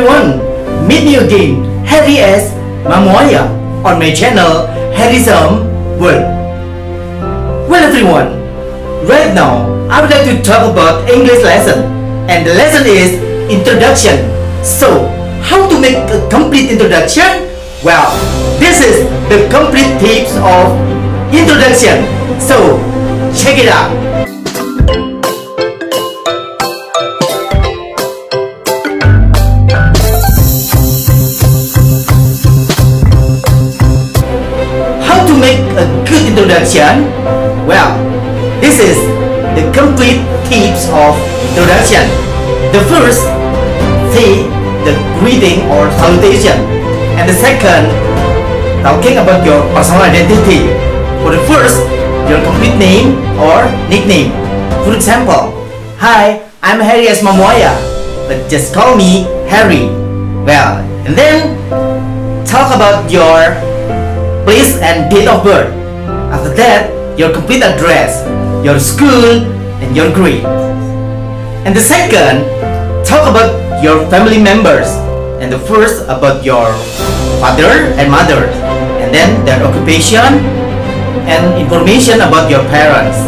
everyone, meet me again, Harry S. Mamoya, on my channel, Harry's World. Well everyone, right now, I would like to talk about English lesson, and the lesson is introduction. So, how to make a complete introduction? Well, this is the complete tips of introduction. So, check it out. To make a good introduction? Well, this is the complete tips of introduction. The first, say the greeting or salutation, and the second, talking about your personal identity. For the first, your complete name or nickname. For example, hi, I'm Harry S. Mamoya, but just call me Harry. Well, and then talk about your place and date of birth. After that, your complete address, your school, and your grade. And the second, talk about your family members. And the first, about your father and mother. And then their occupation and information about your parents.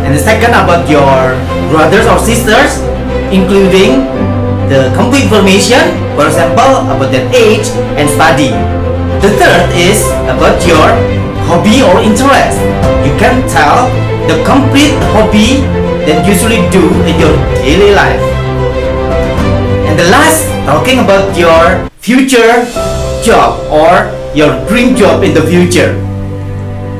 And the second, about your brothers or sisters, including the complete information, for example, about their age and study. The third is about your hobby or interest. You can tell the complete hobby that you usually do in your daily life. And the last, talking about your future job or your dream job in the future.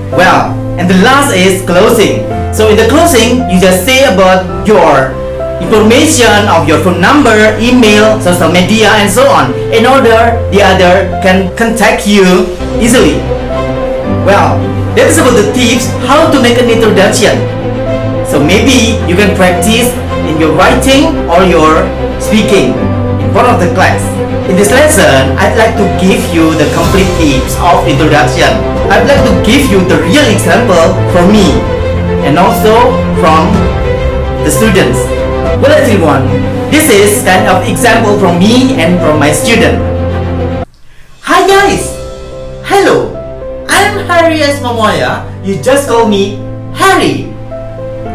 Well, and the last is closing. So in the closing, you just say about your information of your phone number, email, social media, and so on, in order the other can contact you easily. Well, that is about the tips how to make an introduction. So maybe you can practice in your writing or your speaking in front of the class. In this lesson, I'd like to give you the complete tips of introduction. I'd like to give you the real example from me and also from the students. Well everyone, this is kind of example from me and from my student. Hi guys! Hello! I'm Harry S. Mamoya. You just call me Harry.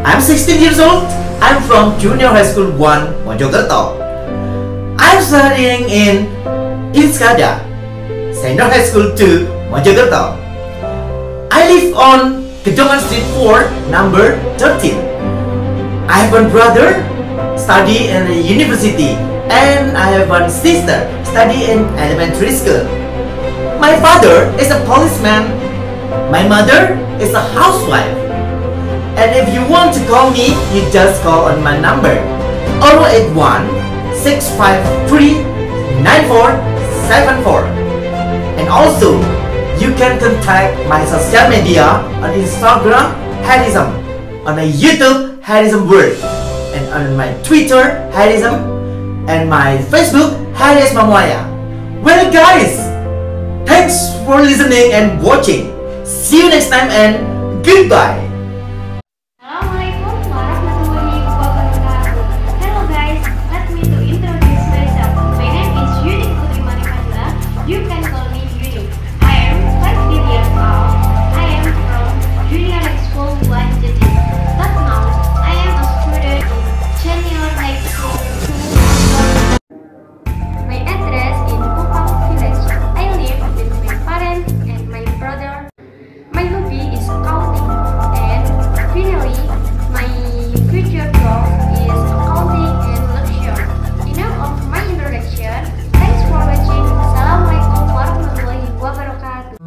I'm 16 years old. I'm from Junior High School 1, Mojokerto. I'm studying in Ilskada, Senior High School 2, Mojokerto. I live on Gedongan Street 4, number 13. I have one brother study in a university, and I have one sister study in elementary school. My father is a policeman. My mother is a housewife. And if you want to call me, you just call on my number 081 653 9474. And also, you can contact my social media on Instagram, Harryism, on my YouTube, Harry's World, and on my Twitter, Harryism, and my Facebook, Harry S. Mamoya. Well guys, thanks for listening and watching. See you next time and goodbye. Assalamualaikum warahmatullahi wabarakatuh. Hello guys, let me to introduce myself. My name is Yuni Putri Manifadila. You can call me Yuni. I am 5 years old. I am from Junior High School 1 Jati. But now I am a student in Senior High School 2. My address in Kupang Village. I live with my parents and my brother. My hobby is accounting, and finally, my future goal is accounting and luxury. Enough of my introduction. Thanks for watching. Assalamualaikum warahmatullahi wabarakatuh.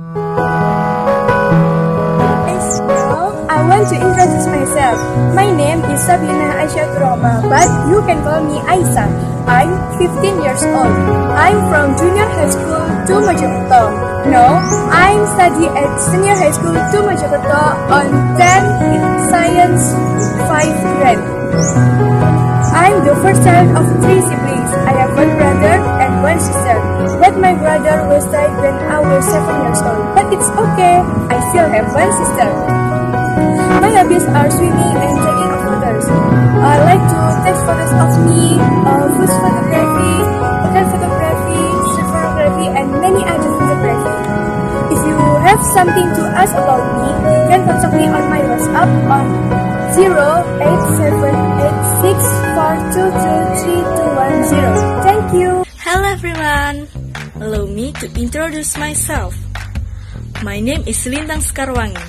I want to introduce myself. My name is Sabrina Aisyah Roma, but you can call me Aisa. I'm 15 years old. I'm from Junior High School 2 Mojokerto. Now, I'm studying at Senior High School 2 Mojokerto on 10 in Science 5 grade. I'm the first child of 3 siblings. I have one brother and one sister. But my brother was died when I was 7 years old. But it's okay, I still have one sister. My hobbies are swimming and taking photos. I like to take photos of me, food photography, hotel photography, something to ask about me, you can contact me on my WhatsApp on 087864223210. Thank you. Hello everyone. Allow me to introduce myself. My name is Lintang Skarwangi,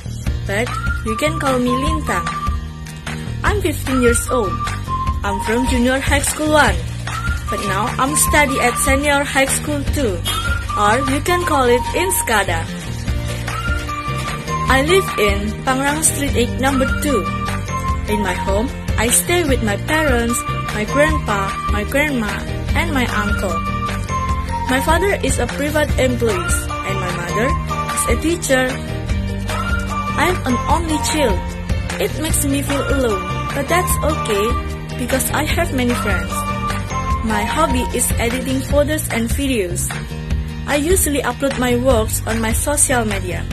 but you can call me Lintang. I'm 15 years old. I'm from Junior High School 1, but now I'm study at Senior High School 2, or you can call it in Skada. I live in Pangrang Street 8 number 2. In my home, I stay with my parents, my grandpa, my grandma, and my uncle. My father is a private employee, and my mother is a teacher. I'm an only child. It makes me feel alone, but that's okay because I have many friends. My hobby is editing photos and videos. I usually upload my works on my social media.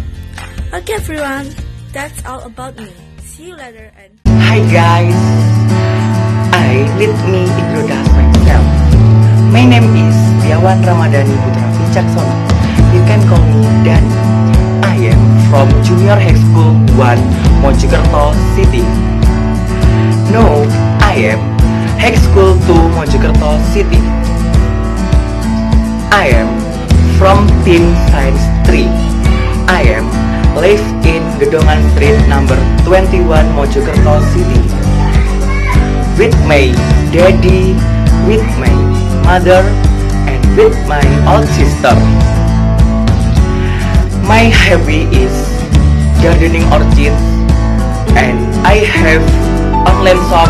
Okay everyone, that's all about me. See you later and... Hi guys, let me introduce myself. My name is Piawan Ramadhani Putra Wicaksono. You can call me Dani. I am from Junior High School 1, Mojokerto City. No, I am High School 2, Mojokerto City. I am from Team Science 3. I am live in Gedongan Street number 21, Mojokerto City. With my daddy, with my mother, and with my old sister. My hobby is gardening orchids, and I have online shop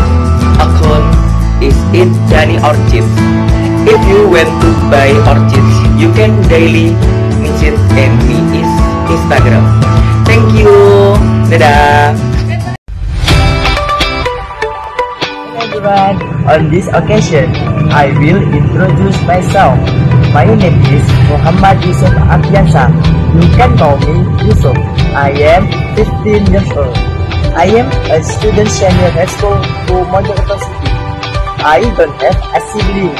account is it Dani Orchids. If you want to buy orchids, you can daily visit and me is Instagram. Thank you. Dadah. Everyone, on this occasion, I will introduce myself. My name is Muhammad Yusuf Afiansa. You can call me Yusuf. I am 15 years old. I am a student senior high school to Mojokerto City. I don't have a sibling.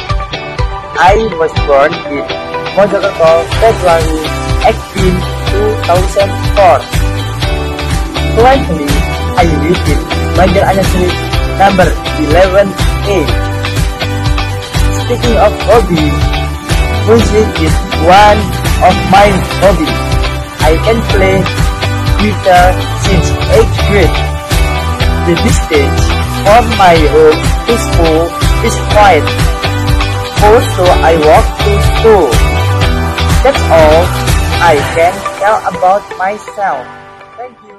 I was born in Mojokerto, February 18, 2004. Currently, I live in Banjar Anyar Street number 11A. Speaking of hobby, music is one of my hobby. I can play guitar since 8th grade. The distance from my home to school is quite far, so I walk to school. That's all I can tell about myself. Thank you.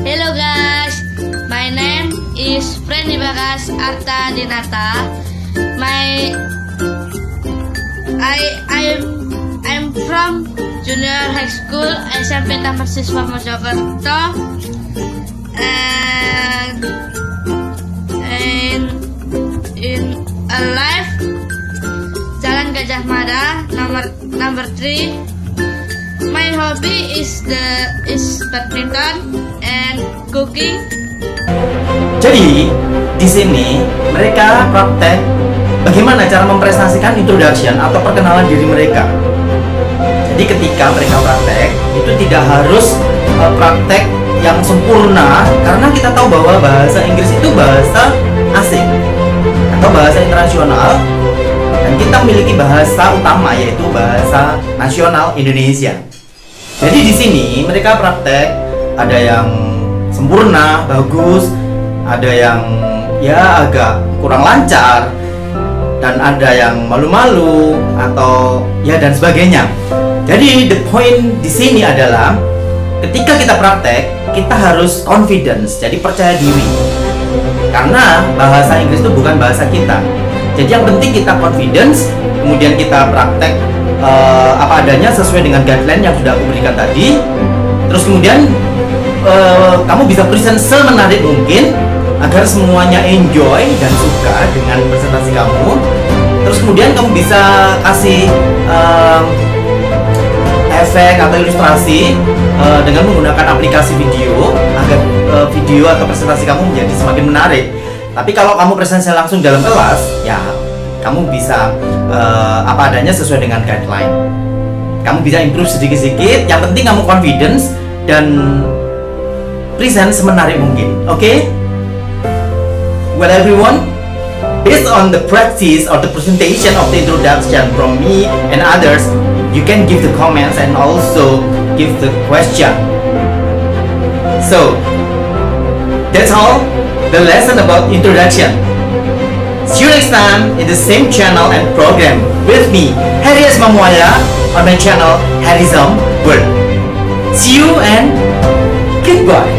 Hello guys, my name is Frenny Bagas Arta Dinata. I'm from Junior High School SMP Taman Siswa Mojokerto, and in alive Jalan Gajah Mada number 3. My hobby is badminton and cooking. Jadi di sini mereka praktek bagaimana cara mempresentasikan introduction atau perkenalan diri mereka. Jadi ketika mereka praktek itu tidak harus praktek yang sempurna, karena kita tahu bahwa bahasa Inggris itu bahasa asing atau bahasa internasional, dan kita memiliki bahasa utama yaitu bahasa nasional Indonesia. Jadi di sini mereka praktek, ada yang sempurna, bagus, ada yang ya agak kurang lancar, dan ada yang malu-malu atau ya dan sebagainya. Jadi the point di sini adalah ketika kita praktek, kita harus confidence, jadi percaya diri. Karena bahasa Inggris itu bukan bahasa kita. Jadi yang penting kita confidence, kemudian kita praktek apa adanya sesuai dengan guideline yang sudah aku berikan tadi. Terus kemudian kamu bisa present semenarik mungkin agar semuanya enjoy dan suka dengan presentasi kamu. Terus kemudian kamu bisa kasih efek atau ilustrasi dengan menggunakan aplikasi video agar video atau presentasi kamu menjadi semakin menarik. Tapi kalau kamu presentasi langsung dalam kelas, ya kamu bisa apa adanya sesuai dengan guideline. Kamu bisa improve sedikit-sedikit. Yang penting kamu confidence dan present semenarik mungkin. Okay? Well everyone, based on the practice or the presentation of the introduction from me and others, you can give the comments and also give the question. So that's all the lesson about introduction. See you next time in the same channel and program with me, Harry's Mamuaya, on my channel Harry's World. See you and goodbye.